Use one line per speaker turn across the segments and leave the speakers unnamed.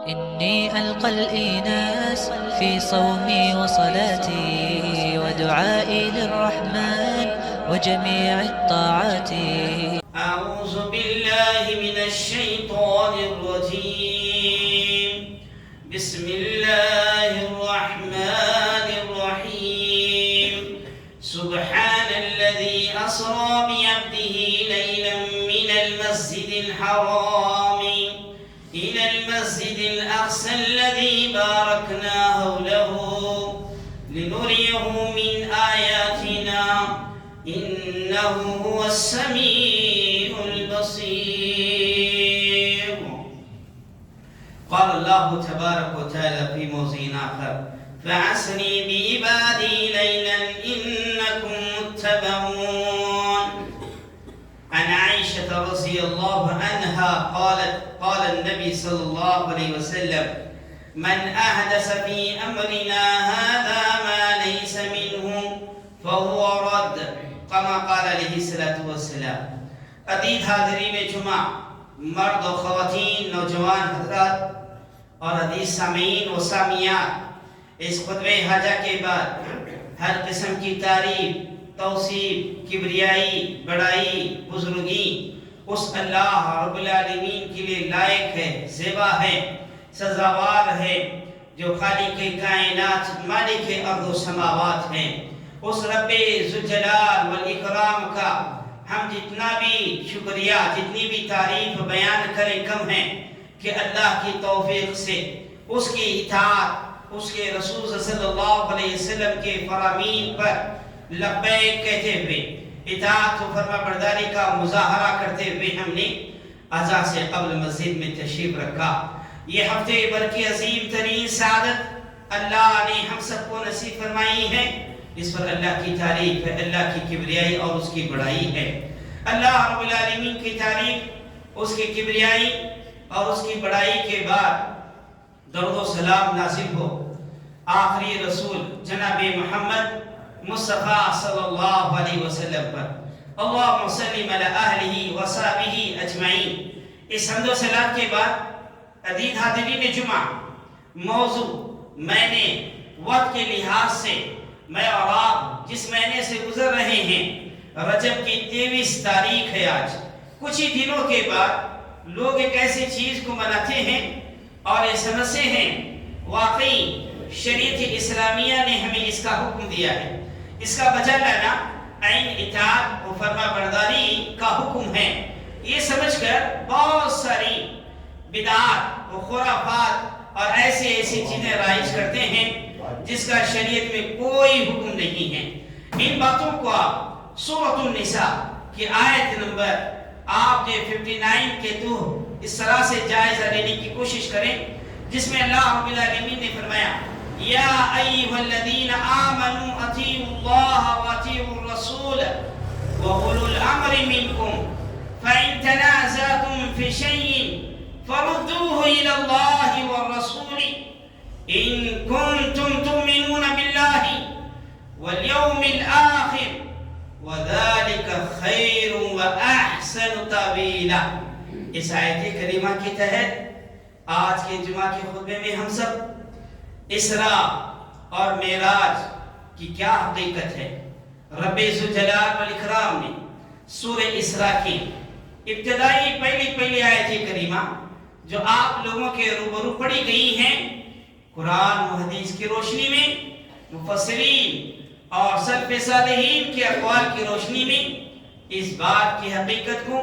إني ألقى الإيناس في صومي وصلاتي ودعائي للرحمن وجميع الطاعات.
أعوذ بالله من الشيطان الرجيم. بسم الله الرحمن الرحيم. سبحان الذي أسرى بعبده ليلا من المسجد الحرام إلى المسجد الأقصى الذي باركنا حوله لنريه من آياتنا إنه هو السميع البصير. قال الله تبارك وتعالى في موضع آخر: فعسري بعبادي ليلا إنكم متبعون. عن عائشة رضي الله عنها قالت: قال النبي صلى الله عليه وسلم: من أحدث في أمرنا هذا ما ليس منه فهو رد، كما قال عليه الصلاة والسلام. عزیز حاضرین جمعہ، مرد و خواتین، نوجوان حضرات اور عزیز سامعین و سامعات، اس خطبہ حاجہ کے بعد ہر قسم کی تعریف، توصیف، کبریائی، بڑائی، بزرگی اس اللہ رب العالمین کے لیے لائق ہے، زیبا ہے، سزاوار ہے، جو خالق کائنات، مالک ارض و سماوات ہیں. اس رب ذوالجلال والاکرام کا ہم جتنا بھی شکریہ، جتنی بھی تعریف بیان کریں کم ہیں کہ اللہ کی توفیق سے اس کی اطاعت، اس کے رسول صلی اللہ علیہ وسلم کے فرامین پر لبیک کہتے ہوئے، اطاعت و فرما برداری کا مظاہرہ کرتے ہوئے ہم نے اذان سے قبل مسجد میں تشریف رکھا. یہ ہفتے بھر کی عظیم ترین سعادت اللہ نے ہم سب کو نصیب فرمائی ہے. اس پر اللہ کی تعریف ہے، اللہ کی کبریائی اور اس کی بڑائی ہے. اللہ رب العالمین کی تعریف، اس کی کبریائی اور اس کی بڑائی کے بعد درود و سلام نازل ہو آخری رسول جناب محمد مصطفیٰ صلی اللہ علیہ وسلم پر. اللہم صلی علی اہلہ و صحبہ اجمعین. اس حمد و صلات کے بعد عزیز حاضرین جمعہ، موضوع میں نے وقت کے لحاظ سے میں اور آپ جس مہینے سے گزر رہے ہیں، رجب کی 23 تاریخ ہے آج. کچھ ہی دنوں کے بعد لوگ ایک ایسی چیز کو مناتے ہیں اور یہ سمجھتے ہیں واقعی شریعت اسلامیہ نے ہمیں اس کا حکم دیا ہے، اس کا بجا لانا عین اطاعت و فرما برداری کا حکم ہے. یہ سمجھ کر بہت ساری بدعات و خرافات اور ایسی چیزیں رائج کرتے ہیں جس کا شریعت میں کوئی حکم نہیں ہے. ان باتوں کو آپ سورۃ النساء کی آیت نمبر آپ جو 59 کے تو اس طرح سے جائزہ لینے کی کوشش کریں جس میں اللہ رب العالمین نے فرمایا: یا ایھا الذین آمنوا اطیعوا اللہ واطیعوا الرسول واولو الامر منکم فإن تنازعتم في شيء فردوه إلى الله والرسول إن كنتم تؤمنون بالله واليوم الآخر وذلك خير وأحسن تأويلا. اس آیت کریمہ کے تحت آج کے جمعہ کے خطبے میں ہم سب اسراء اور معراج کی کیا حقیقت ہے. رب ذوالجلال والاکرام نے سورہ اسراء کی ابتدائی پہلی آیت کریمہ جو آپ لوگوں کے روبرو پڑھی گئی ہیں، قرآن و حدیث کی روشنی میں، مفسرین اور سلف صالحین کے اقوال کی روشنی میں اس بات کی حقیقت کو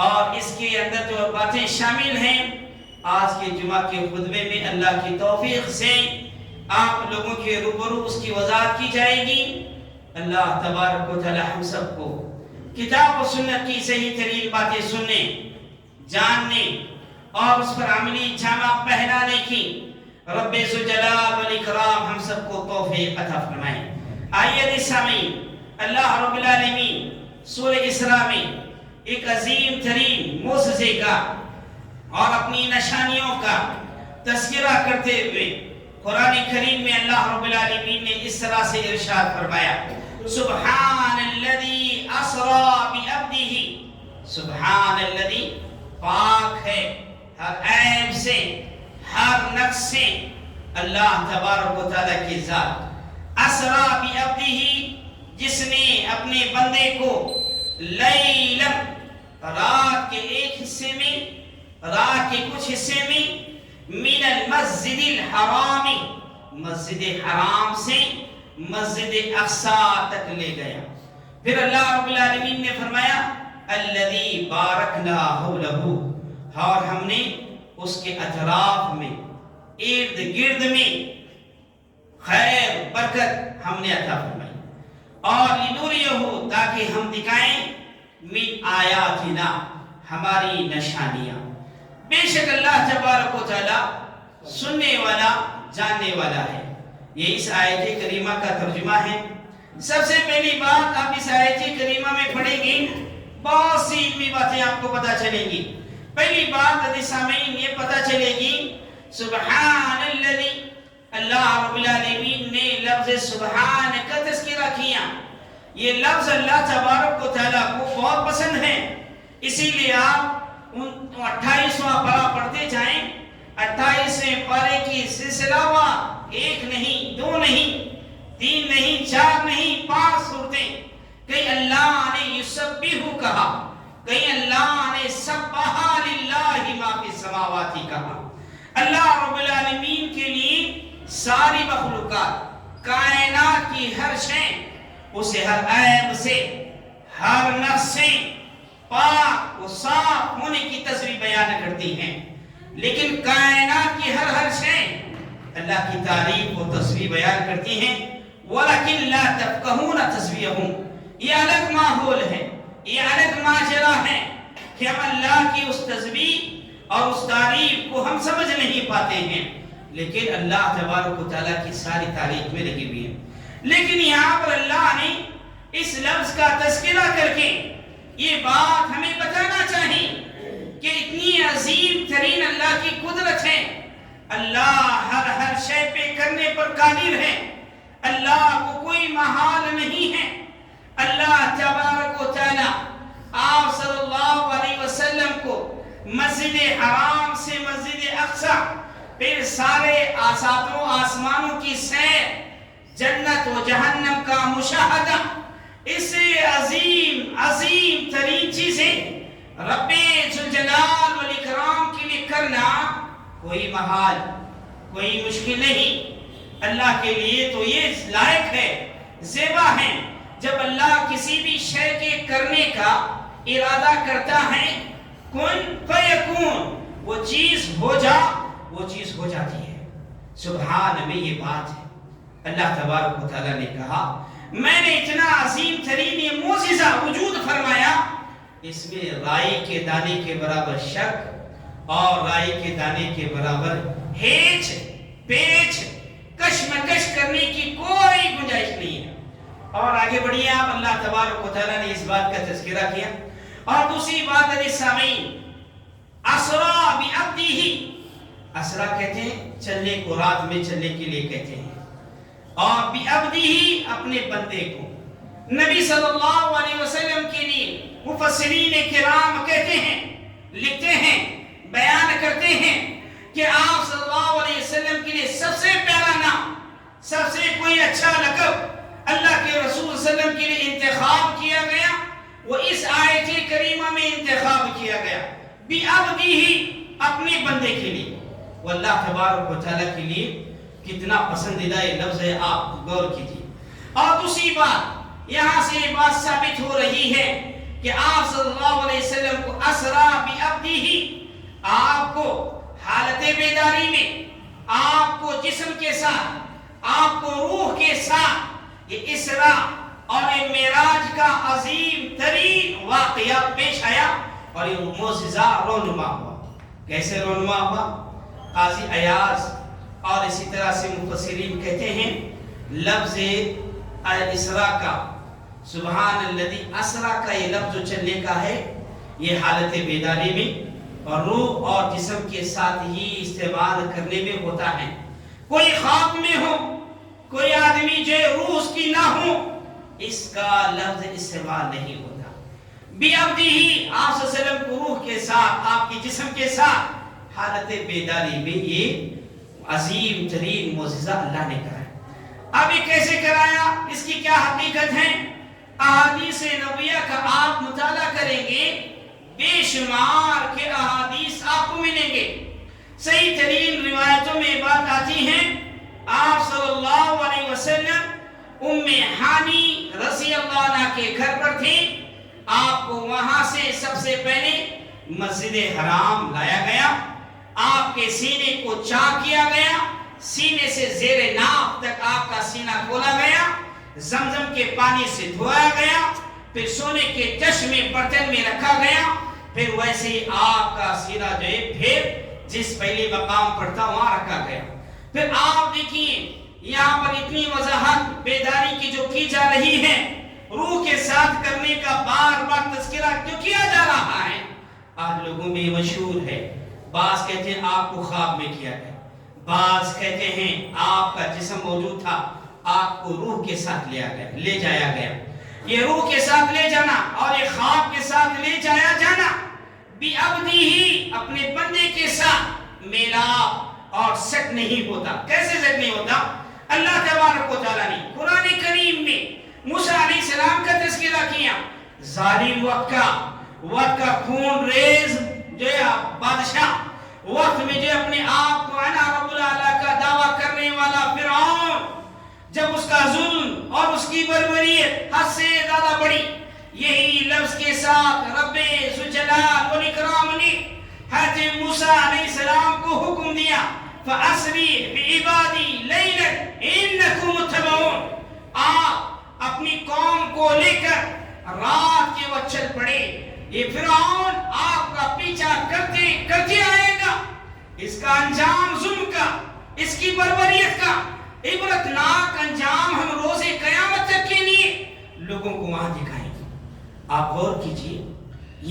اور اس کے اندر جو باتیں شامل ہیں آج کے جمعہ کے خطبے میں اللہ کی توفیق سے آپ لوگوں کے روبرو اس کی وضاحت کی جائے گی. اللہ تبارک و تعالی ہم سب کو کتاب و سنت کی صحیح ترین باتیں سننے، جاننے اور اس پر عملی جامہ پہنانے کی رب ذوالجلال والاکرام ہم سب کو توفیق عطا فرمائے. آئیے سامعین، اللہ رب العالمین سورہ اسراء میں ایک عظیم ترین معجزے کا اور اپنی نشانیوں کا تذکرہ کرتے ہوئے قرآن کریم میں اللہ رب العالمین نے اس طرح سے ارشاد فرمایا: سبحان الذی اسرا بعبدہ. سبحان الذی، پاک ہے ہر عیب سے، ہر نفس سے اللہ تبارک و تعالیٰ کی ذات اسرا بعبدہ جس نے اپنے بندے کو لیلا رات کے ایک حصے میں رات کے کچھ حصے میں من المسجد الحرام مسجد حرام سے مسجد اقصی تک لے گیا. پھر اللہ رب العالمین نے فرمایا الذی بارکنا حولہ اور ہم نے اس کے اطراف میں ارد گرد میں خیر برکت ہم نے عطا فرمائی اور لنریہ تاکہ ہم دکھائیں من آیاتنا ہماری نشانیاں. بے شک اللہ تبارک و تعالی سننے والا جاننے والا ہے. یہ اس آیت کریمہ کا ترجمہ ہے. سب سے پہلی بات آپ اس آیت کریمہ میں پڑھیں گے بہت سی علمی باتیں آپ کو پتہ چلیں گی. پہلی بات عزیز سامعین یہ پتہ چلے گی سبحان الذی اللہ رب العالمین نے لفظ سبحان کا تذکرہ کیا. یہ لفظ اللہ تبارک و تعالیٰ کو بہت پسند ہے. اسی لیے آپ 28واں پارہ پڑھتے جائیں. 28ویں پارے کی سلسلہ وار ایک نہیں دو نہیں تین نہیں چار نہیں 5 صورتیں. کہیں اللہ نے یسبح کہا کہیں اللہ نے سبح للہ ما فی السماوات کہا. اللہ رب العالمین کے لیے ساری مخلوقات کائنات کی ہر شے اسے ہر عیب سے ہر نقص سے پاک و صاف ہونے کی تسبیح بیان کرتی ہیں. لیکن کائنات کی ہر شے اللہ کی تعریف و تسبیح بیان کرتی ہیں. وَلَكِنْ لَا تَفْقَهُونَ تَسْبِيحَهُمْ یہ الگ ماحول ہے یہ الگ ماجرا ہے کہ ہم اللہ کی اس تسبیح اور اس تعریف کو ہم سمجھ نہیں پاتے ہیں. لیکن اللہ تبارک و تعالیٰ کی ساری تعریف میں لگی ہوئی ہے. لیکن یہاں پر اللہ نے اس لفظ کا تذکرہ کر کے یہ بات ہمیں بتانا چاہیے کہ اتنی عظیم ترین اللہ کی قدرت ہے. اللہ ہر شے پہ کرنے پر قادر ہے. اللہ کو کوئی محال نہیں ہے. اللہ تبارک و تعالی آپ صلی اللہ علیہ وسلم کو مسجد حرام سے مسجد اقصی پھر سارے ساتوں آسمانوں کی سیر جنت و جہنم کا مشاہدہ اس سے عظیم ترین چیزیں رب ذوالجلال والاکرام کے لیے کرنا کوئی محال کوئی مشکل نہیں. اللہ کے لیے تو یہ لائق ہے زیبا ہے جب اللہ کسی بھی شے کے کرنے کا ارادہ کرتا ہے کن فیکون وہ چیز ہو جاتی ہے. سبحان میں یہ بات ہے. اللہ تبارک و تعالیٰ نے کہا میں نے اتنا عظیم ترین یہ معجزہ وجود فرمایا اس میں رائی کے دانے کے برابر شک اور رائی کے دانے کے برابر ہیچ پیچ کشمکش کرنے کی کوئی گنجائش نہیں ہے. اور آگے بڑھیے آپ. اللہ تبارک و تعالیٰ نے اس بات کا تذکرہ کیا. اور دوسری بات ہے سامعین اسرا بعبدہ اسرا کہتے ہیں چلنے کو رات میں چلنے کے لیے کہتے ہیں اور بعبدہ اپنے بندے کو. نبی صلی اللہ علیہ وسلم کے لیے مفسرین کرام کہتے ہیں لکھتے ہیں بیان کرتے ہیں کہ آپ صلی اللہ علیہ وسلم کے لیے سب سے پیارا نام سب سے کوئی اچھا لقب اللہ کے رسول صلی اللہ علیہ وسلم کے لیے انتخاب کیا گیا وہ اس آیت کریمہ میں انتخاب کیا گیا بعبدہ اپنے بندے کے لیے. وہ اللہ تبارک و تعالیٰ کے لیے کتنا پسندیدہ یہ لفظ ہے آپ غور کیجیے. اور دوسری بات یہاں سے یہ بات ثابت ہو رہی ہے کہ آپ صلی اللہ علیہ وسلم کو اسرا بعبدہ آپ کو حالت بیداری میں آپ کو جسم کے ساتھ آپ کو روح کے ساتھ یہ اسرا اور یہ معراج کا عظیم ترین واقعہ پیش آیا اور یہ معجزہ رونما ہوا. کیسے رونما ہوا؟ قاضی ایاز اور اسی طرح سے مفسرین کہتے ہیں لفظ اسرا کا سبحان الذی اسرا کا یہ لفظ جو چلنے کا ہے یہ حالت بیداری میں اور روح اور جسم کے ساتھ ہی استعمال کرنے میں ہوتا ہے. کوئی خواب میں ہو کوئی آدمی جو روح اس کی نہ ہو اس کا لفظ استعمال نہیں ہوتا. بعبدہ آپ صلی اللہ علیہ وسلم کو روح کے ساتھ آپ کے جسم کے ساتھ حالت بیداری میں یہ عظیم ترین معجزہ اللہ نے کرایا۔ اب یہ کیسے کرایا، اس کی کیا حقیقت ہے؟ احادیث نبویہ کا آپ مطالعہ کریں گے، بے شمار کے احادیث آپ کو ملیں گے۔ صحیح ترین روایتوں میں بات آتی ہے، آپ صلی اللہ علیہ وسلم ام ہانی رضی اللہ عنہ کے گھر پر تھے، آپ کو وہاں سے سب سے پہلے مسجد حرام لایا گیا، آپ کے سینے کو چاک کیا گیا، سینے سے زیر ناف تک آپ کا سینہ کھولا گیا، زمزم کے پانی سے دھویا گیا، پھر سونے کے چشمے برتن میں رکھا گیا، پھر ویسے ہی آپ کا سینہ جو ہے پھر جس پہلے مقام پر تھا وہاں رکھا گیا۔ پھر آپ دیکھیے یہاں پر اتنی وضاحت بیداری کی جو کی جا رہی ہے، روح کے ساتھ کرنے کا بار بار تذکرہ کیوں کیا جا رہا ہے؟ آج لوگوں میں یہ مشہور ہے، بعض کہتے ہیں آپ کو خواب میں کیا گیا، بعض کہتے ہیں آپ کا جسم موجود تھا، آپ کو روح کے ساتھ لے جایا گیا۔ یہ روح کے ساتھ لے جانا اور یہ خواب کے ساتھ لے جایا جانا بھی عبدی ہی اپنے بندے کے ساتھ میلاپ اور شک نہیں ہوتا۔ کیسے شک نہیں ہوتا؟ اللہ تبارک و تعالیٰ نے قرآن کریم میں موسیٰ علیہ السلام کا تذکرہ کیا، ظالم وقت کا خون ریز جو بادشاہ، وقت میں جو اپنے آپ کو انا رب العالی کا دعویٰ کرنے والا فرعون، جب اس کا ظلم اور اس کی بربریت حد سے زیادہ بڑی، یہی لفظ کے ساتھ رب ذوالجلال والاکرام نے حضرت موسیٰ علیہ السلام کو حکم دیا، فَأَسْرِ بِعِبَادِي لَيْلًا إِنَّكُمْ مُتَّبَعُونَ۔ آپ اپنی قوم کو لے کر رات کے وقت چل پڑے، یہ فرعون آپ کا پیچھا کرتے آئے گا، اس کا انجام ظلم کا، اس کی بربریت کا عبرتناک انجام ہم روز قیامت تک کے لیے لوگوں کو وہاں دکھائیں گے۔ آپ غور کیجئے،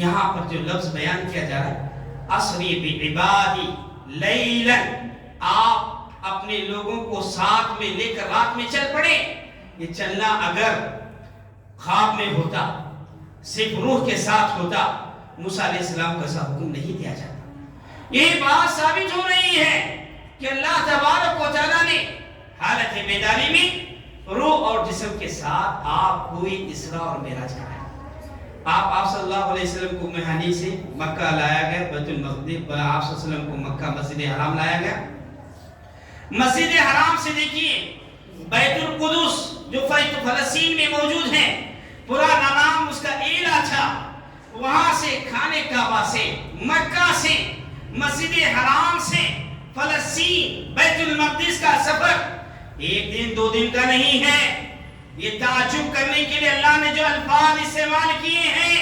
یہاں پر جو لفظ بیان کیا جا رہا ہے، اسری بعبادی لیلا، آپ اپنے لوگوں کو ساتھ میں لے کر رات میں چل پڑے۔ یہ چلنا اگر خواب میں ہوتا، صرف روح کے ساتھ ہوتا، موسیٰ علیہ السلام کو ایسا حکم نہیں دیا جاتا۔ یہ بات ثابت ہو رہی ہے کہ اللہ تبارک و تعالیٰ نے حالت بیداری میں روح اور جسم کے ساتھ آپ کو اسراء اور معراج کرایا۔ آپ صلی اللہ علیہ وسلم کو مہانی سے مکہ لایا گیا، بیت المقدس، آپ صلی اللہ علیہ وسلم کو مکہ مسجد حرام لایا گیا۔ مسجد حرام سے دیکھیے بیت القدس جو فلسطین میں موجود ہے، پرانا نام اس کا ایلا تھا، وہاں سے خانہ کعبہ سے، مکہ سے، مسجد حرام سے فلسطین بیت المقدس کا سفر ایک دن دو دن کا نہیں ہے۔ یہ تعجب کرنے کے لیے اللہ نے جو الفاظ استعمال کیے ہیں،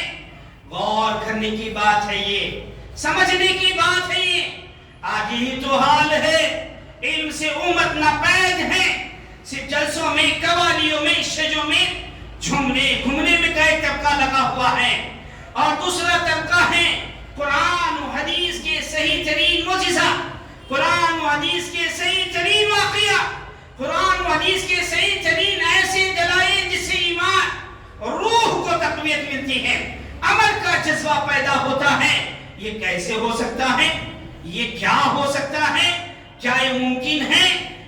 غور کرنے کی بات ہے، یہ سمجھنے کی بات ہے۔ یہ آج ہی تو حال ہے، علم سے امت ناپید ہے، صرف جلسوں میں، قوالیوں میں، شجوں میں گھومنے میں کا ایک طبقہ لگا ہوا ہے، اور دوسرا طبقہ ہے قرآن و حدیث کے صحیح ترین معجزہ، قرآن و حدیث کے صحیح ترین واقعہ، قرآن و حدیث کے صحیح ترین ایسے دلائل جس سے ایمان اور روح کو تقویت ملتی ہے، عمل کا جذبہ پیدا ہوتا ہے۔ یہ کیسے ہو سکتا ہے؟ یہ کیا ہو سکتا ہے؟ کیا یہ ممکن ہے؟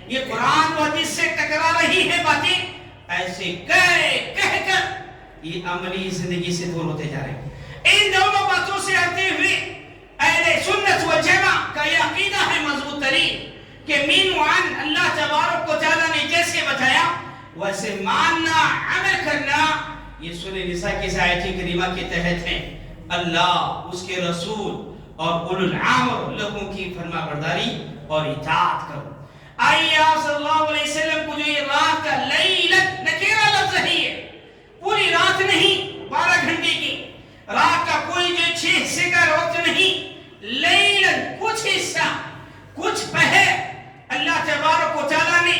یہ قرآن و حدیث سے ٹکرا رہی ہے باتیں، ایسے کہہ کر یہ عملی زندگی سے دور ہوتے جا رہے ہیں۔ ان دونوں باتوں سے ہٹتے ہوئے اہل سنت و جماعت کا یہ عقیدہ ہے مضبوط ترین کہ من وعن اللہ تبارک و تعالیٰ نے جیسے بتایا ویسے ماننا، عمل کرنا۔ یہ سورہ نساء کی آیت کریمہ کے تحت ہے، اللہ، اس کے رسول اور اولو الامر لوگوں کی فرما برداری اور اطاعت کرو۔ آئیے آپ صلی اللہ علیہ وسلم کو جو یہ رات کا لیلت نکیرہ لفظ ہے، پوری رات نہیں، 12 گھنٹے کی رات کا کوئی جو 6 حصے کا وقت نہیں، لیلن کچھ حصہ، کچھ پہر اللہ تبارک و تعالیٰ نے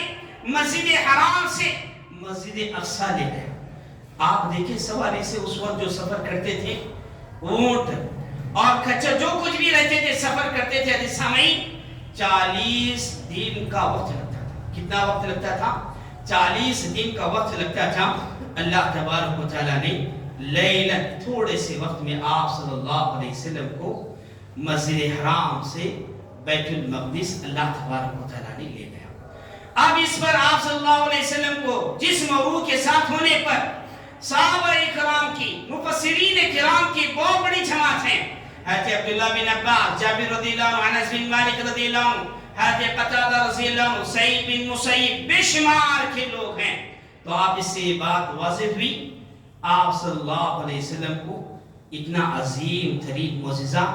مسجد حرام سے مسجد اقصیٰ لے گئے۔ آپ دیکھیں سواری سے اس وقت جو سفر کرتے تھے، اونٹ اور کچھ جو کچھ بھی رہتے تھے سفر کرتے تھے، حدیث سامعین 40 دن کا وقت لگتا تھا۔ کتنا وقت لگتا تھا؟ 40 دن کا وقت لگتا تھا۔ اللہ تبارک و تعالیٰ نے لیلت تھوڑے سے وقت میں آپ صلی اللہ علیہ وسلم کو مسجد حرام سے بیت المقدس اللہ تبارک و تعالیٰ نے لے گیا۔ اب اس پر آپ صلی اللہ علیہ وسلم کو جسم و روح کے ساتھ ہونے پر صحابہ کرام کی، مفسرین کرام کی بہت بڑی جماعت ہے۔ حضرت عبداللہ بن عباس، جابر رضی اللہ عنہ، انس بن مالک رضی اللہ عنہ، حضرت قتادہ رضی اللہ عنہ، سعید بن مسیب، بے شمار کے لوگ ہیں۔ تو آپ اس سے بات واضح ہوئی، آپ صلی اللہ علیہ وسلم کو اتنا عظیم ترین معجزہ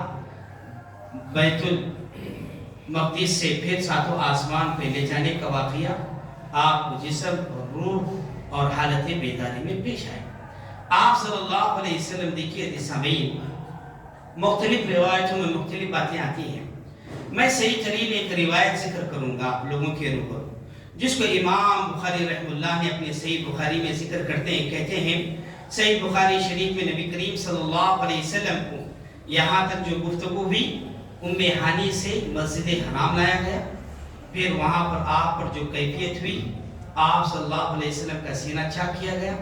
بیت المقدس سے پھر ساتوں آسمان پہ لے جانے کا واقعہ آپ کو جسم اور روح اور حالت بیداری میں پیش آئے۔ آپ صلی اللہ علیہ وسلم دیکھیے سامعین، مختلف روایتوں میں مختلف باتیں آتی ہیں۔ میں صحیح ترین ایک روایت ذکر کروں گا آپ لوگوں کے روبرو، جس کو امام بخاری رحمہ اللہ نے اپنے صحیح بخاری میں ذکر کرتے ہیں۔ کہتے ہیں صحیح بخاری شریف میں نبی کریم صلی اللہ علیہ وسلم کو یہاں تک جو گفتگو ہوئی، ام ہانی سے مسجد حرام لایا گیا، پھر وہاں پر آپ پر جو کیفیت ہوئی، آپ صلی اللہ علیہ وسلم کا سینہ چاک کیا گیا،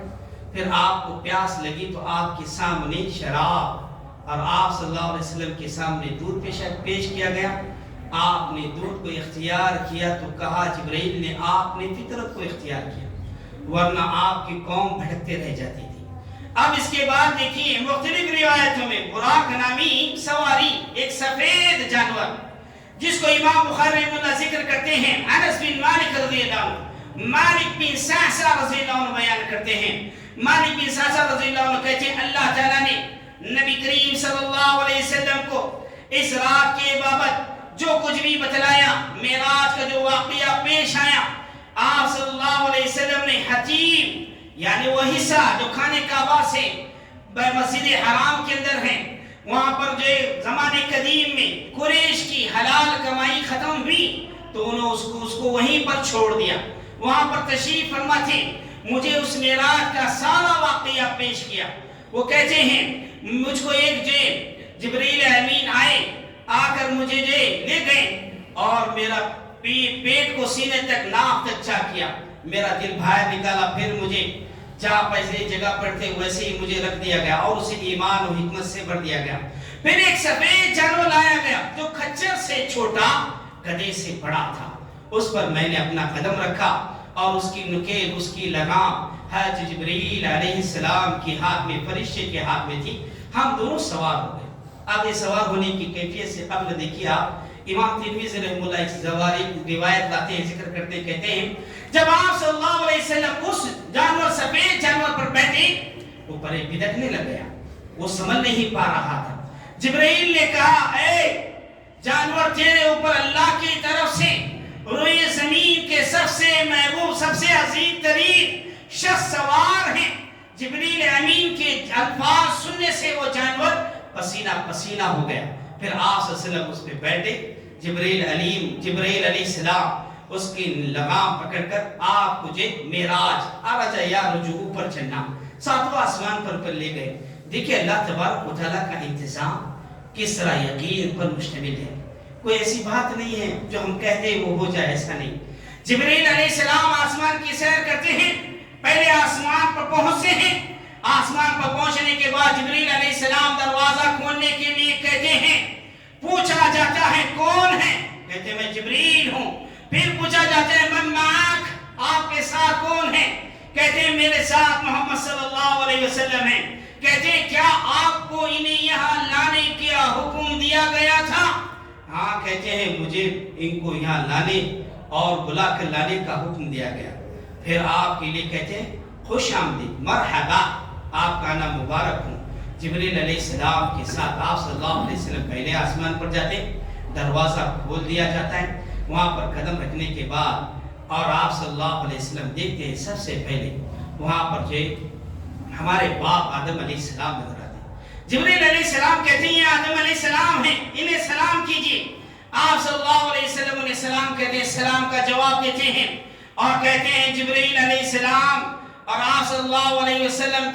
پھر آپ کو پیاس لگی تو آپ کے سامنے شراب اور آپ صلی اللہ علیہ وسلم کے سامنے دودھ پیش کیا گیا۔ آپ نے دودھ کو اختیار کیا تو کہا جبرائیل نے آپ نے فطرت کو اختیار کیا، ورنہ آپ کی قوم بھٹکتے رہ جاتی تھی۔ اب اس کے بعد دیکھیے مختلف روایتوں میں براق نامی سواری، ایک سفید جانور جس کو امام بخاری رحمہ اللہ ذکر کرتے ہیں، انس بن مالک رضی اللہ عنہ، مالک بن سعسع رضی اللہ عنہ بیان کرتے ہیں۔ مالک بن سعسع رضی اللہ عنہ کہتے ہیں اللہ تعالیٰ نے نبی کریم صلی اللہ علیہ وسلم کو اس رات کے بابت جو کچھ بھی بتلایا، معراج کا جو واقعہ پیش آیا، آپ صلی اللہ علیہ وسلم نے حتیم یعنی وہ حصہ جو خانہ کعبہ سے مسجد حرام کے اندر ہے، وہاں پر جو زمانے قدیم میں قریش کی حلال کمائی ختم ہوئی تو انہوں اس کو وہیں پر چھوڑ دیا، وہاں پر تشریف فرما تھے۔ مجھے اس معراج کا سارا واقعہ پیش کیا۔ وہ کہتے ہیں مجھ کو ایک جبرائیل امین آئے، آ کر مجھے لے گئے اور میرا پیٹ کو سینے تک ناف تک چاک کیا، میرا دل باہر نکالا، پھر مجھے جہاں پیسے جگہ پر تھے ویسے ہی مجھے رکھ دیا گیا اور اسے ایمان و حکمت سے بھر دیا گیا۔ پھر ایک سفید جانور لایا گیا جو خچر سے چھوٹا، گدھے سے بڑا تھا، اس پر میں نے اپنا قدم رکھا اور اس کی نکیل، اس کی لگام حضرت جبرائیل علیہ السلام کے ہاتھ میں، فرشتے کے ہاتھ میں تھی۔ ہم دونوں سوار ہو گئے۔ اب یہ سوار ہونے کی کیفیت سے قبل دیکھیے آپ، امام ترمذی رحمہ اللہ ایک روایت لاتے ہیں، ذکر کرتے کہتے ہیں جب آپ صلی اللہ علیہ وسلم اس جانور سفید جانور پر بیٹھے وہ پرے بدکنے لگ گیا، وہ سنبھل نہیں پا رہا تھا۔ جبرائیل نے کہا اے جانور، تیرے اوپر اللہ کی طرف سے روئے زمین کے سب سے محبوب، سب سے عزیز ترین شخص سوار ہیں۔ جبرائیل امین کے الفاظ سننے سے وہ جانور پسینہ پسینہ ہو گیا۔ پھر آپ صلی اللہ علیہ وسلم اس پہ بیٹھے، جبرائیل علیہ السلام اس کی لگام پکڑ کر آپ کو معراج عرج یا رجوع اوپر چڑھنا، ساتواں آسمان پر لے گئے۔ دیکھیں اللہ تبارک و تعالیٰ کا انتظام کس طرح یقین پر مشتمل ہے۔ کوئی ایسی بات نہیں ہے جو ہم کہتے ہیں وہ ہو جائے، ایسا نہیں۔ جبرائیل علیہ السلام آسمان کی سیر کرتے ہیں، پہلے آسمان پر پہنچتے ہیں، آسمان پر پہنچنے کے بعد جبرائیل علیہ السلام دروازہ کھولنے کے لیے کہتے ہیں، پوچھا جاتا ہے کون ہے؟ کہتے ہیں میں جبرائیل ہوں۔ پھر پوچھا جاتا ہے من معاک، آپ کے ساتھ کون ہے؟ کہتے ہیں میرے ساتھ محمد صلی اللہ علیہ وسلم ہے۔ کہتے ہیں کیا آپ کو انہیں یہاں لانے کا حکم دیا گیا تھا؟ ہاں، کہتے ہیں مجھے ان کو یہاں لانے اور بلا کر لانے کا حکم دیا گیا۔ پھر آپ کے لیے کہتے ہیں خوش آمدید، مرحبا، آپ کا نام مبارک ہوں۔ جبرائیل علیہ السلام کے ساتھ آپ صلی اللہ علیہ وسلم پہلے آسمان پر جاتے، دروازہ کھول دیا جاتا ہے، وہاں پر قدم رکھنے کے بعد اور آپ صلی اللہ علیہ وسلم دیکھتے ہیں سب سے پہلے وہاں پر ہمارے باپ آدم علیہ السلام نظر آتے ہیں۔ جبرائیل علیہ السلام کہتے ہیں یہ آدم علیہ السلام ہیں، انہیں سلام کیجیے۔ آپ صلی اللہ علیہ وسلم انہیں سلام کہتے ہیں، سلام کا جواب دیتے ہیں اور کہتے ہیں جبرائیل علیہ السلام اور آپ صلی اللہ علیہ وسلم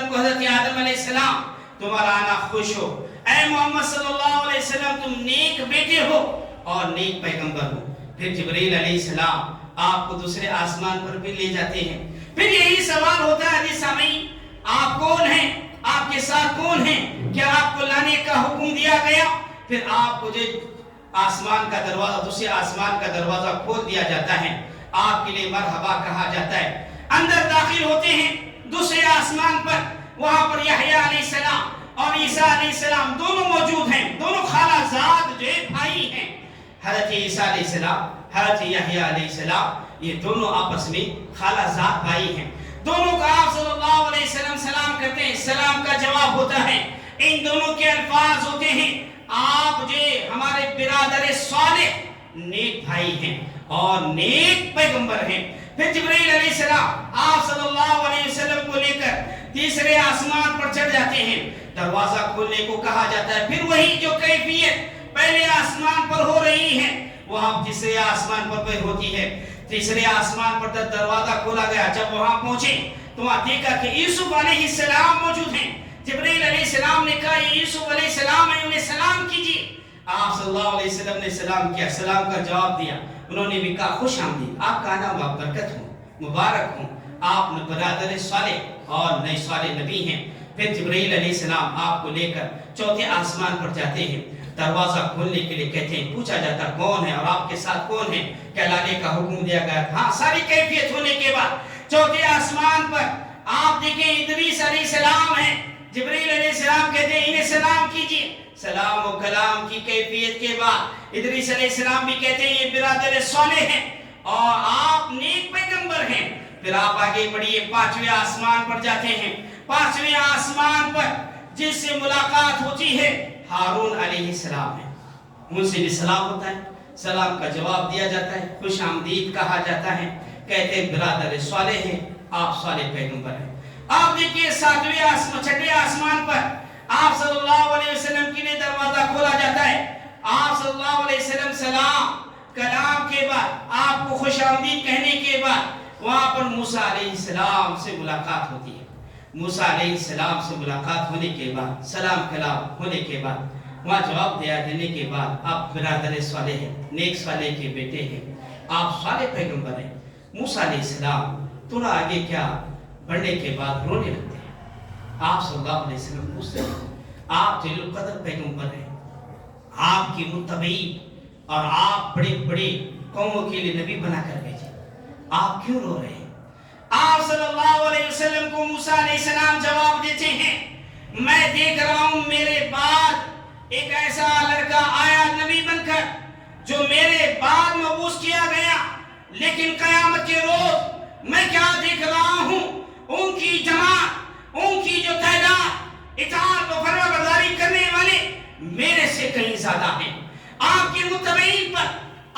کو حضرت آدم علیہ السلام تمہارا آنا خوش ہو، اے محمد صلی اللہ علیہ وسلم تم نیک بیٹے ہو اور نیک پیغمبر ہو۔ پھر جبرائیل علیہ السلام آپ کو دوسرے آسمان پر بھی لے جاتے ہیں۔ پھر یہی سوال ہوتا ہے حدیث سامعین، آپ کون ہیں؟ آپ کے ساتھ کون ہیں؟ کیا آپ کو لانے کا حکم دیا گیا؟ پھر آپ کو آسمان کا دروازہ، دوسرے آسمان کا دروازہ کھول دیا جاتا ہے، آپ کے لیے مرحبا کہا جاتا ہے، اندر داخل ہوتے ہیں دوسرے آسمان پر، وہاں پر یحییٰ علیہ السلام اور عیسیٰ علیہ السلام دونوں موجود ہیں، دونوں خالہ زاد جو بھائی ہیں، حضرت عیسیٰ علیہ السلام، حضرت یحییٰ علیہ السلام، یہ دونوں آپس میں خالہ زاد بھائی ہیں، دونوں کا آپ صلی اللہ علیہ وسلم سلام کرتے ہیں، سلام کا جواب ہوتا ہے، ان دونوں کے الفاظ ہوتے ہیں، آپ جو ہمارے برادر صالح نیک بھائی ہیں اور نیک پیغمبر ہیں۔ پھر جبرائیل علیہ السلام آپ صلی اللہ علیہ وسلم کو لے کر تیسرے آسمان پر چڑھ جاتے ہیں، دروازہ کھولنے کو کہا جاتا ہے، پھر وہی جو کیفیت پہلے آسمان پر ہو رہی ہے وہ اب تیسرے آسمان پر بھی ہوتی ہے۔ تیسرے آسمان پر دروازہ کھولا گیا، جب وہاں پہنچے تو وہاں دیکھا کہ یوسف علیہ السلام موجود ہیں، جبرائیل علیہ السلام نے کہا یہ یوسف علیہ السلام ہے، انہیں سلام کیجیے، آپ صلی اللہ علیہ وسلم نے سلام کیا، سلام کا جواب دیا، انہوں نے بھی کہا خوش آمدید، آپ کا نام برکت ہوں، مبارک ہوں، آپ برادر صالح اور نئے صالح نبی ہیں۔ پھر جبرائیل علیہ السلام آپ کو لے کر چوتھے آسمان پر جاتے ہیں، دروازہ کھولنے کے لیے کہتے ہیں، پوچھا جاتا کون ہے اور آپ کے ساتھ کون ہے، کہلانے کا حکم دیا گیا، ہاں ساری کیفیت ہونے کے بعد چوتھے آسمان پر آپ دیکھیں ادریس علیہ السلام ہیں، جبرائیل علیہ السلام کہتے ہیں انہیں سلام کیجیے، سلام و کلام کی کیفیت کے بعد ادریس علیہ السلام بھی کہتے ہیں یہ برادر صالح ہیں اور آپ نیک پیغمبر ہیں۔ پھر آپ آگے بڑھیے، پانچویں آسمان پر جاتے ہیں، پانچویں آسمان پر جس سے ملاقات ہوتی ہے ہارون علیہ السلام ہے، ان سے بھی سلام ہوتا ہے، سلام کا جواب دیا جاتا ہے، خوش آمدید کہا جاتا ہے، کہتے ہیں برادر صالح ہیں، آپ صالح پیغمبر ہیں۔ آپ دیکھیے ساتویں آسمان، چھٹے آسمان پر آپ صلی اللہ علیہ وسلم کے لیے دروازہ کھولا جاتا ہے، آپ صلی اللہ علیہ وسلم سلام کلام کے بعد آپ کو خوش آمدید کہنے کے بعد وہاں پر موسیٰ علیہ السلام سے ملاقات ہوتی ہے، موسیٰ علیہ السلام سے ملاقات ہونے کے بعد سلام کلام ہونے کے بعد وہاں جواب دیا دینے کے بعد آپ برادر صالح ہیں، نیک صالح کے بیٹے ہیں، آپ صالح پیغمبر ہیں۔ موسیٰ علیہ السلام تھوڑا آگے کیا بڑھنے کے بعد رونے لگتے ہیں، آپ صلی اللہ علیہ وسلم پوچھتے ہیں آپ جلیل القدر پیغمبر ہیں، آپ کی متبعین اور آپ بڑے بڑے قوموں کے لیے نبی بنا کر بھیجے، آپ کیوں رو رہے ہیں؟ آپ صلی اللہ علیہ وسلم کو موسیٰ علیہ السلام جواب دیتے ہیں میں دیکھ رہا ہوں میرے بعد ایک ایسا لڑکا آیا نبی بن کر جو میرے بعد مبعوث کیا گیا، لیکن قیامت کے روز میں کیا دیکھ رہا ہوں، ان کی جماعت، ان کی جو تعداد اطاعت و فرما برداری کرنے والے میرے سے کہیں زیادہ ہیں، آپ کے متبعین پر،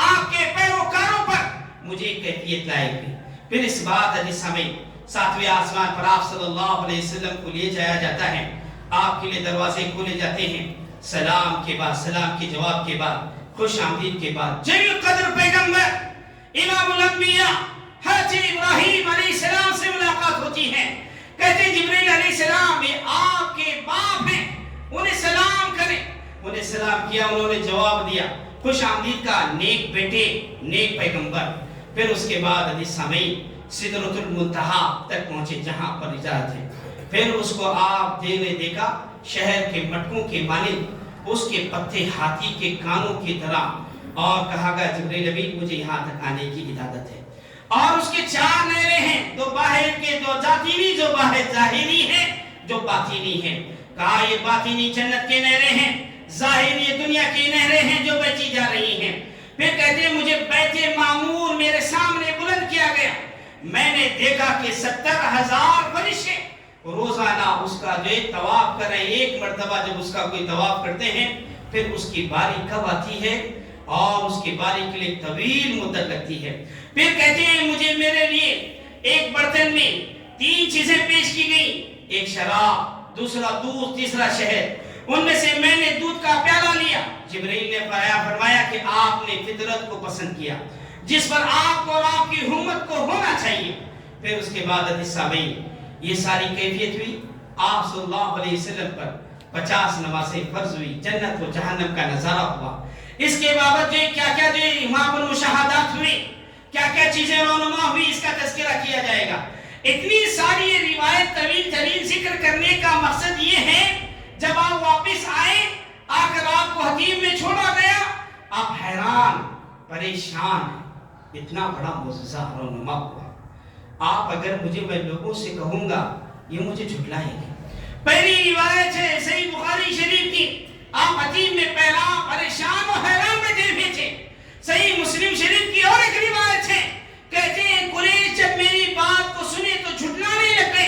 آپ کے پیروکاروں پر مجھے کیفیت لائق ہے۔ پھر اس بات حدیث میں ساتویں آسمان پر آپ صلی اللہ علیہ وسلم کو لے جایا جاتا ہے، آپ کے لیے دروازے کھولے جاتے ہیں، سلام کے بعد، سلام کے جواب کے بعد، خوش آمدید کے بعد جلیل القدر پیغمبر امام الانبیاء حضرت ابراہیم علیہ السلام سے ملاقات ہوتی ہے، کہتے ہیں جبرائیل علیہ السلام یہ آپ کے باپ ہیں، انہیں سلام کریں، انہیں سلام کیا، انہوں نے جواب دیا، خوش آمدید کا، نیک بیٹے، نیک پیغمبر۔ پھر اس کے بعد حدیث سامعین سدرۃ المنتہا تک پہنچے جہاں پر اجازت ہے، پھر اس کو آپ دیکھا شہر کے مٹکوں کے مانند، اس کے پتے ہاتھی کے کانوں کی طرح، اور کہا گیا جبرائیل امین مجھے یہاں تک آنے کی اجازت ہے، اور اس کے 4 نہریں ہیں، دو باہر کے، دو باطنی، جو باہر ظاہری ہیں، جو باطنی ہیں، کہا یہ باطنی جنت کے نہریں ہیں، ظاہری دنیا کی نہریں ہیں جو بہتی جا رہی ہیں۔ پھر کہتے ہیں مجھے بیت معمور میرے سامنے بلند کیا گیا، میں نے دیکھا کہ 70,000 فرشتے روزانہ اس کا جو طواف کر رہے ہیں، ایک مرتبہ جب اس کا کوئی طواف کرتے ہیں پھر اس کی باری کب آتی ہے اور اس کی باری کے لیے طویل مدت لگتی ہے۔ پھر کہتے ہیں مجھے میرے لیے ایک برتن میں 3 چیزیں پیش کی گئی، ایک شراب، دوسرا دودھ، تیسرا شہد، ان میں سے میں نے دودھ کا پیالہ لیا، جبرائیل نے فرمایا کہ آپ نے فطرت کو پسند کیا جس پر آپ کو اور آپ کی امت کو ہونا چاہیے۔ پھر اس کے بعد حدیث سامعین یہ ساری کیفیت ہوئی، آپ صلی اللہ علیہ وسلم پر 50 نمازیں فرض ہوئی، جنت و جہنم کا نظارہ ہوا، اس کے بابت جو کیا کیا جو وہاں پر مشاہدات ہوئے، کیا کیا چیزیں رونما ہوئی، اس کا تذکرہ کیا جائے گا۔ اتنی ساری روایت طویل ترین ذکر کرنے کا مقصد یہ ہے جب آپ واپس آئے، آ کر آپ کو حتیم میں چھوڑا گیا، آپ حیران پریشان ہیں، اتنا بڑا معجزہ رونما ہوا۔ آپ اگر میں لوگوں سے کہوں گا یہ مجھے جھٹلائیں گے۔ پہلی روایت ہے صحیح بخاری شریف کی، آپ حتیم میں پہلا پریشان و حیران بیٹھے ہوئے تھے۔ صحیح مسلم شریف کی اور ایک روایت ہے، کہتے ہیں قریش جب میری بات کو سنے تو جھٹلانے لگے،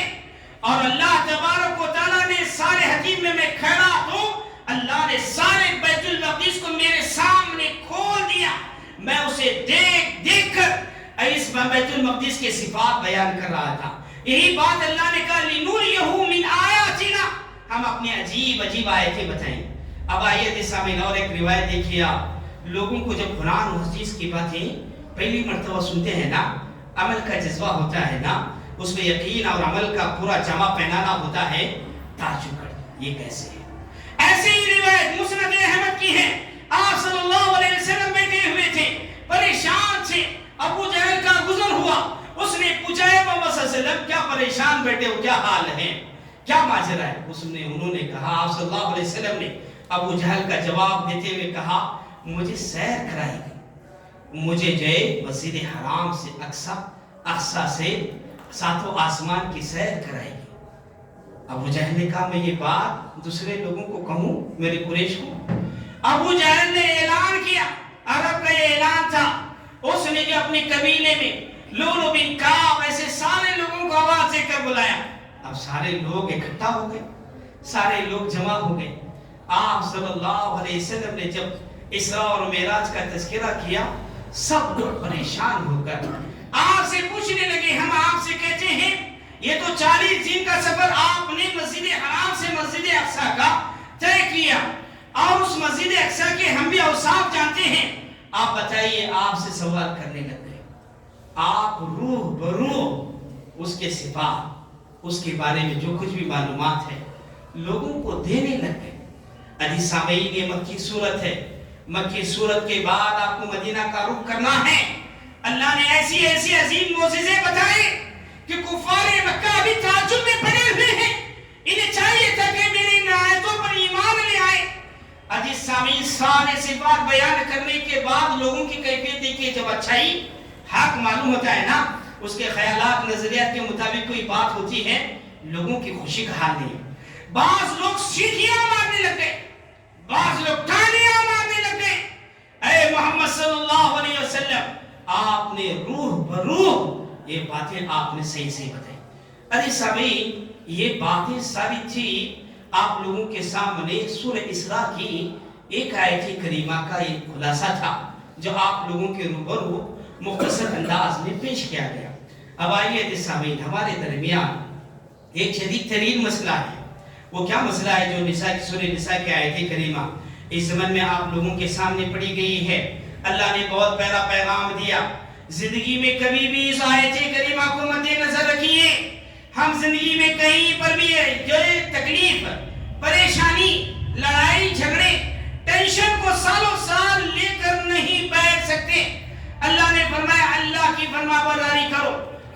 اور اللہ تبارک و تعالیٰ نے سارے حتیم میں کھڑا ہوں، اللہ نے سارے بیت المقدس کو میرے سامنے کھول دیا، میں اسے دیکھ کر اس بیت المقدس کے صفات بیان کر رہا تھا۔ یہی بات اللہ نے کہا لِنُرِيَهُ مِنْ آیَاتِنَا، ہم اپنے عجیب آیتیں بتائیں۔ اب آیت سامنے اور ایک روایت دیکھیے آپ، لوگوں کو جب قرآن و حدیث کی باتیں پہلی مرتبہ سنتے ہیں نا، عمل کا جذبہ ہوتا ہے نا، اس میں یقین اور عمل کا پورا جمع پہنانا ہوتا ہے، تعجب کرتے یہ کیسے ہے۔ ایسے ہی روایت مسند احمد کی ہے، آپ صلی اللہ علیہ وسلم بیٹھے ہوئے تھے، پریشان تھے، ابو جہل کا گزر ہوا، اس نے پوچھا ہے محمد صلی اللہ علیہ وسلم کیا پریشان بیٹھے ہو، کیا حال ہے، کیا ماجرا ہے؟ انہوں نے کہا، آپ صلی اللہ علیہ وسلم نے ابو جہل کا جواب دیتے ہوئے کہا، مجھے سیر کرائی گئی، مجھے مسجد حرام سے اقصی سے ساتوں آسمان کی سیر کرائی گئی۔ ابو جہل نے کہا میں یہ بات دوسرے لوگوں کو کہوں، میرے قریش کو؟ ابو جہل نے اعلان کیا، عرب کا یہ اعلان تھا، اس نے جو اپنے قبیلے میں لولو بن کعب ایسے سارے لوگوں کو آواز دے کر بلایا۔ اب سارے لوگ اکٹھا ہو گئے، سارے لوگ جمع ہو گئے۔ آپ صلی اللہ علیہ وسلم نے جب اسراء اور معراج کا تذکرہ کیا، سب لوگ پریشان ہو کر آپ سے پوچھنے لگے، ہم آپ سے کہتے ہیں یہ تو 40 دن کا سفر آپ نے مسجد حرام سے مسجد اقصی کا طے کیا، اور اس مسجد اقصی کے ہم بھی اوصاف جانتے ہیں، آپ بتائیے۔ آپ سے سوال کرنے لگ گئے، آپ روح بروح اس کے صفات، اس کے بارے میں جو کچھ بھی معلومات ہے لوگوں کو دینے لگ گئے۔ حدیث سامعین یہ مکی صورت ہے، مکی صورت کے بعد آپ کو مدینہ کا رخ کرنا ہے۔ اللہ نے ایسی عظیم معجزے بتائے کہ کفار مکہ ابھی تعجب میں پڑے ہوئے ہیں، انہیں چاہیے تھا کہ میری ان آیتوں پر ایمان لے آئے۔ حدیث سامعین سارے صفات بیان کرنے کے بعد لوگوں کی کیفیت دیکھیے، جب اچھائی حق معلوم ہوتا ہے نا، اس کے خیالات نظریات کے مطابق کوئی بات ہوتی ہے، لوگوں کی خوشی کا حال نہیں ہے۔ بعض لوگ سیٹیاں مارنے لگ گئے، بعض لوگ تالیاں مارنے لگ گئے۔ اے محمد صلی اللہ علیہ وسلم، آپ نے روح بروح یہ باتیں آپ نے صحیح بتائی۔ ارے سامعین، یہ باتیں ثابت تھی آپ لوگوں کے سامنے سورہ اسراء کی ایک آیت کریمہ کا ایک خلاصہ تھا جو آپ لوگوں کے روبرو مختصر انداز میں پیش کیا گیا۔ اب آئیے سامعین، ہمارے درمیان ایک شدید ترین مسئلہ ہے۔ وہ کیا مسئلہ ہے جو نساء کی سورہ نساء کی آیت کریمہ اس زمن میں آپ لوگوں کے سامنے پڑھی گئی ہے؟ اللہ نے بہت پیارا پیغام دیا، زندگی میں کبھی بھی اس آیت کریمہ کو مد نظر رکھیے۔ ہم زندگی میں کہیں پر بھی جو تکلیف، پریشانی، لڑائی جھگڑے، ٹینشن کو سالوں سال لے کر نہیں بیٹھ سکتے۔ اللہ نے فرمایا اللہ کی فرما برداری کرو،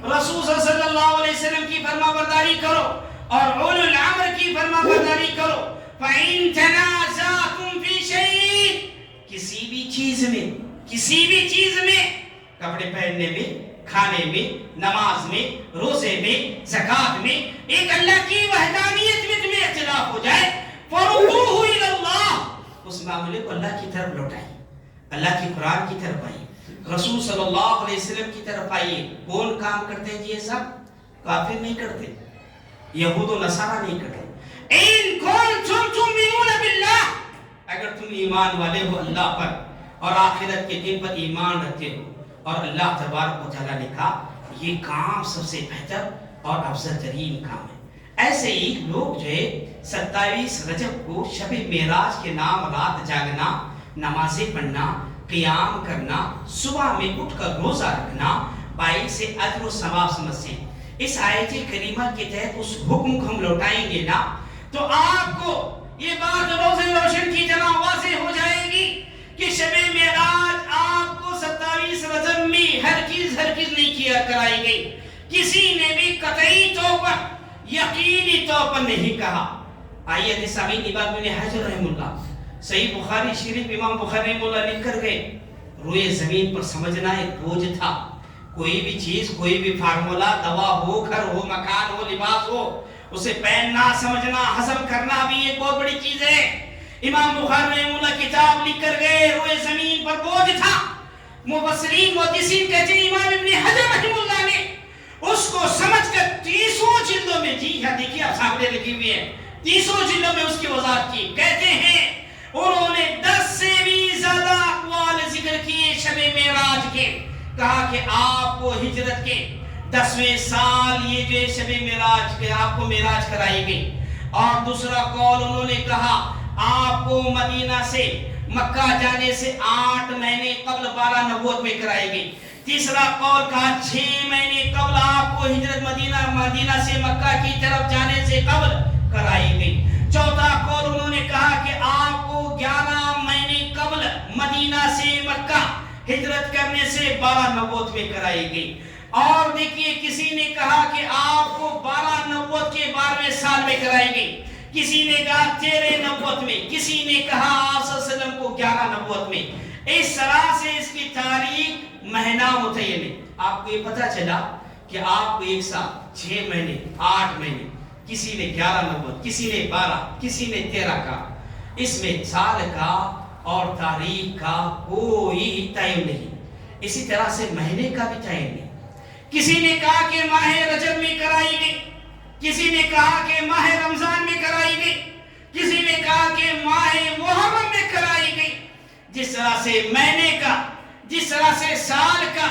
رسول صلی اللہ علیہ وسلم کی فرما برداری کرو، اور اولو الامر کی فرما برداری کرو۔ فَإِن تَنَازَعْتُمْ فِي شَيْءٍ، کسی بھی چیز میں، کپڑے پہننے میں، کھانے میں، نماز میں، روزے میں، زکوٰۃ میں، ایک اللہ کی وحدانیت میں تمہیں اختلاف ہو جائے، فَرُدُّوهُ إِلَى اللَّهِ، اس معاملے کو اللہ کی طرف لوٹائیں، اللہ کی قرآن کی طرف آئیے، رسول صلی اللہ علیہ وسلم کی طرف آئیے۔ کون کام کرتے ہیں یہ سب؟ کافر نہیں کرتے، یہود و نصارہ نہیں کرتے۔ إِن كُنتُمْ تُؤْمِنُونَ بِاللَّهِ، اگر تم ایمان والے ہو اللہ پر اور آخرت کے دن پر ایمان رکھتے ہو، اور اللہ تبارک و تعالیٰ نے کہا یہ کام سب سے بہتر اور افضل ترین کام ہے۔ ایسے ہی لوگ جو ہے 27 رجب کو شب معراج کے نام رات جاگنا، نمازیں پڑھنا، قیام کرنا، صبح میں اٹھ کر روزہ رکھنا، باعث اجر و ثواب سمجھتے ہیں۔ اس آیت کریمہ کے تحت اس حکم کو ہم لوٹائیں گے نا، تو آپ کو یہ بات روزن روشن کی طرح واضح ہو جائے گی کہ شب معراج آپ کو 27 رجب میں ہرگز نہیں کیا کرائی گئی۔ کسی نے بھی قطعی طور پر، یقینی طور پر نہیں کہا۔ آئیے سامعین، امام ابن حجر رحمہ اللہ صحیح بخاری شریف امام بخاری مولا لکھ کر گئے، روئے زمین پر سمجھنا ایک بوجھ تھا. کوئی بھی چیز، کوئی بھی فارمولا، دوا ہو، گھر ہو، مکان ہو، لباس ہو، اسے پہننا، سمجھنا، ہضم کرنا بھی ایک بہت بڑی چیز ہے. امام بخاری رحمہ اللہ کتاب لکھ کر گئے، روئے زمین پر بوجھ تھا. مفسرین محدثین کہتے ہیں امام ابن حجر رحمہ اللہ نے اس کو سمجھ کر 30 جلدوں میں، جی ہاں دیکھیے آپ سامنے لکھی ہوئی ہے، 30 جلدوں میں اس کی وضاحت کی. کہتے ہیں انہوں نے 10 سے بھی زیادہ اقوال ذکر کیے شب معراج کے. کہا کہ آپ کو ہجرت کے 10ویں سال یہ جو شب معراج کے آپ کو معراج کرائی گئی. اور دوسرا قول انہوں نے کہا آپ کو مدینہ سے مکہ جانے سے 8 مہینے قبل 12 نبوت میں کرائی گئی. تیسرا قول کہا 6 مہینے قبل آپ کو ہجرت مدینہ سے مکہ کی طرف جانے سے قبل کرائی گئی. چوتھا قول انہوں نے کہا کہ آپ کو 11 مہینے قبل مدینہ سے مکہ ہجرت کرنے سے 12 نبوت میں کرائی گئی. اور دیکھیے کسی نے کہا کہ آپ کو 12 نبوت کے 12ویں سال میں کرائی گئی، کسی نے کہا 13 نبوت میں، کسی نے کہا آپ صلی اللہ علیہ وسلم کو 11 نبوت میں. اس طرح سے اس کی تاریخ مہینہ متعین ہے. آپ کو یہ پتہ چلا کہ آپ کو ایک سال 6 مہینے 8 مہینے، کسی نے 11 نبوت، کسی نے 12، کسی نے 13 کا. اس میں سال کا اور تاریخ کا کوئی تعین نہیں. اسی طرح سے مہینے کا بھی تعین نہیں. کسی نے کہا کہ ماہ رجب میں کرائی گئی، کسی نے کہا کہ ماہ رمضان میں کرائی گئی، کسی نے کہا کہ ماہ محرم میں کرائی گئی. جس طرح سے مہینے کا، جس طرح سے سال کا،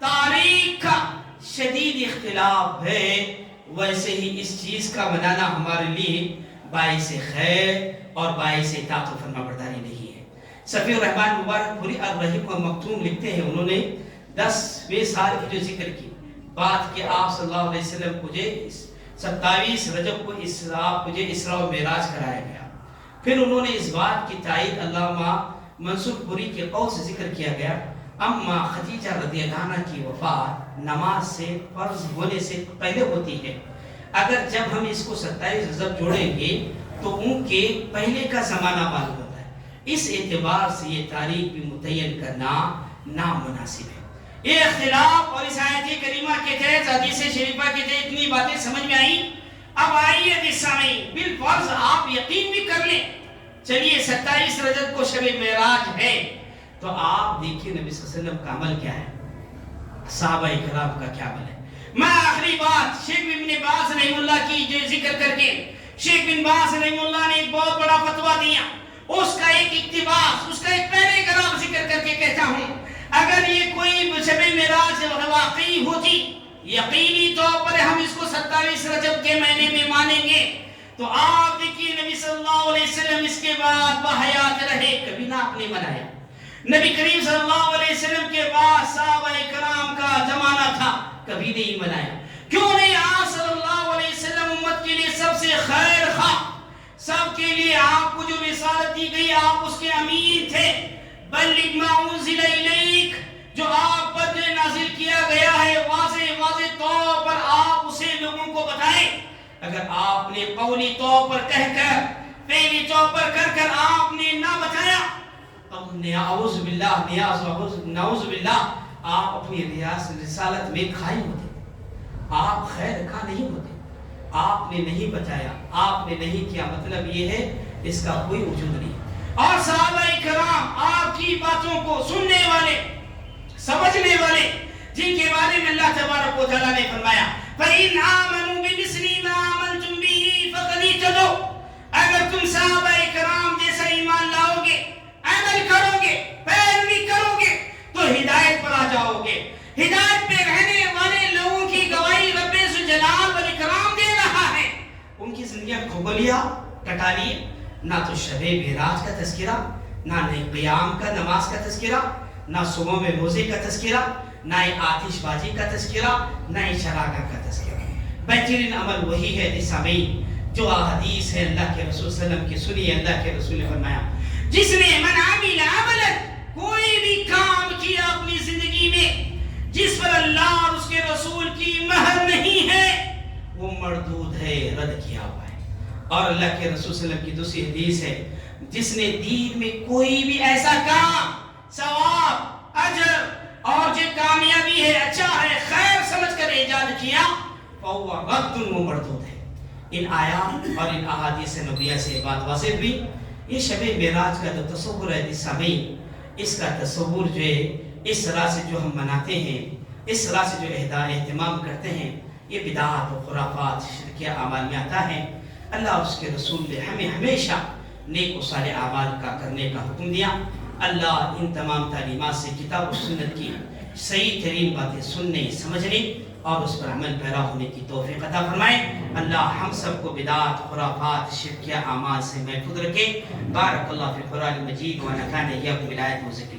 تاریخ کا شدید اختلاف ہے، ویسے ہی اس چیز کا منانا ہمارے لیے باعث خیر اور باعث اطاعت و فرمانبرداری نہیں ہے. صفی الرحمن مبارک پوری الرحیق و مکتوم لکھتے ہیں، انہوں نے 10ویں سال کی جو ذکر کی بات کہ آپ صلی اللہ علیہ وسلم کو 27 رجب کو اسراء و معراج کرایا گیا. پھر انہوں نے اس بات کی تائید علامہ منصور پوری کے قول سے ذکر کیا گیا، اما خدیجہ رضی اللہ عنہ کی وفات نماز سے فرض ہونے سے پہلے ہوتی ہے. اگر جب ہم اس کو 27 رجب جوڑیں گے تو ان کے پہلے کا زمانہ معلوم ہوتا ہے. اس اعتبار سے یہ تاریخ بھی متعین کرنا نامناسب ہے. یہ اختلاف اور اس آیت کریمہ کے تحت، حدیث شریفہ کے تحت اتنی باتیں سمجھ میں آئیں. اب آئیے سامعین، بالفرض آپ یقین بھی کر لیں، چلیے 27 رجب کو شب معراج ہے، تو آپ دیکھیے نبی صلی اللہ علیہ وسلم کا عمل کیا ہے، صحابہ کرام کا کیا عمل ہے. میں آخری بات شیخ بن باز رحمہ اللہ کی جو ذکر کر کے، شیخ بن باز رحمہ اللہ نے ایک بہت بڑا فتویٰ دیا، اس کا ایک اقتباس، اس کا ایک پیراگراف ذکر کر کے کہتا ہوں. اگر یہ کوئی شب معراج واقعی ہوتی، یقینی طور پر ہم اس کو 27 رجب کے مہینے میں مانیں گے، تو آپ دیکھیے نبی صلی اللہ علیہ وسلم اس کے بعد بحیات رہے، کبھی نہ آپ نے منایا. نبی کریم صلی اللہ علیہ وسلم کے بعد صحابہ کرام کا زمانہ تھا، کبھی نہیں منایا. کیوں نہیں؟ آپ صلی اللہ علیہ وسلم امت کے لیے سب سے خیر خواہ، سب کے لیے آپ کو جو رسالت دی گئی آپ اس کے امین تھے. بلغ ما انزل الیک، جو آپ پر نازل کیا گیا ہے واضح طور پر آپ اسے لوگوں کو بتائیں. اگر آپ نے قولی طور پر کہہ کر، فعلی طور پر کر کر آپ نے نہ بتایا، نعوذ باللہ آپ اپنی رسالت میں قائم ہوتے، آپ خیر خواہ نہیں ہوتے. آپ نے نہیں بتایا، آپ نے نہیں کیا، مطلب یہ ہے اس کا کوئی وجود نہیں. اور صحابہ کرام آپ کی باتوں کو سننے والے، سمجھنے والے، جن کے بارے میں اللہ تبارک و تعالیٰ نے فرمایا فَإِنْ آمَنُوا بِمِثْلِ مَا آمَنْتُمْ بِهِ فَقَدِ اهْتَدَوْا، اگر تم صحابہ کرام جیسا ایمان لاؤ گے، عمل کرو گے، پیروی کرو گے، تو ہدایت پر آ جاؤ گے. ہدایت پہ رہنے والے لوگوں کی گواہی رب ذوالجلال والاکرام دے رہا ہے. ان کی زندگیاں کھوگلیاں کٹا لی، نہ تو شب معراج کا تذکرہ، نہ قیام کا، نماز کا تذکرہ، نہ صبح میں روزے کا تذکرہ، نہ آتش بازی کا تذکرہ، نہ شراکت کا تذکرہ. بہترین عمل وہی ہے سامعین جو حدیث ہے اللہ کے رسول صلی اللہ علیہ وسلم کی سنی. اللہ کے رسول نے فرمایا جس نے من عمل عملا، کوئی بھی کام کیا اپنی زندگی میں جس پر اللہ اور اس کے رسول کی مہر نہیں ہے، وہ مردود ہے، رد کیا ہوا ہے. اور اللہ کے رسول صلی اللہ علیہ وسلم کی دوسری حدیث ہے جس نے دین میں کوئی بھی ایسا کام ثواب اجر اور جو کامیابی ہے اچھا ہے خیر سمجھ کر ایجاد کیا فَهُوَ رَدٌّ وَمَرْدُودٌ ہے۔ ان آیات اور ان احادیث نبویہ سے بات واضح ہوئی یہ شب معراج کا جو تصور ہے سامعین، اس کا تصور جو ہے اس طرح سے جو ہم مناتے ہیں، اس طرح سے جو اہتمام کرتے ہیں، یہ بدعات و خرافات شرکیہ اعمال میں آتا ہے۔ اللہ اور اس کے رسول نے ہمیں ہمیشہ نیک و صالح اعمال کا کرنے کا حکم دیا۔ اللہ ان تمام تعلیمات سے کتاب و سنت کی صحیح ترین باتیں سننے سمجھنے اور اس پر عمل پیرا ہونے کی توفیق عطا فرمائے۔ اللہ ہم سب کو بدعات خرافات شرکیہ اعمال سے محفوظ رکھے۔ بارک اللہ فی القرآن المجید و نفعنی ایاکم بالآیات و ذکر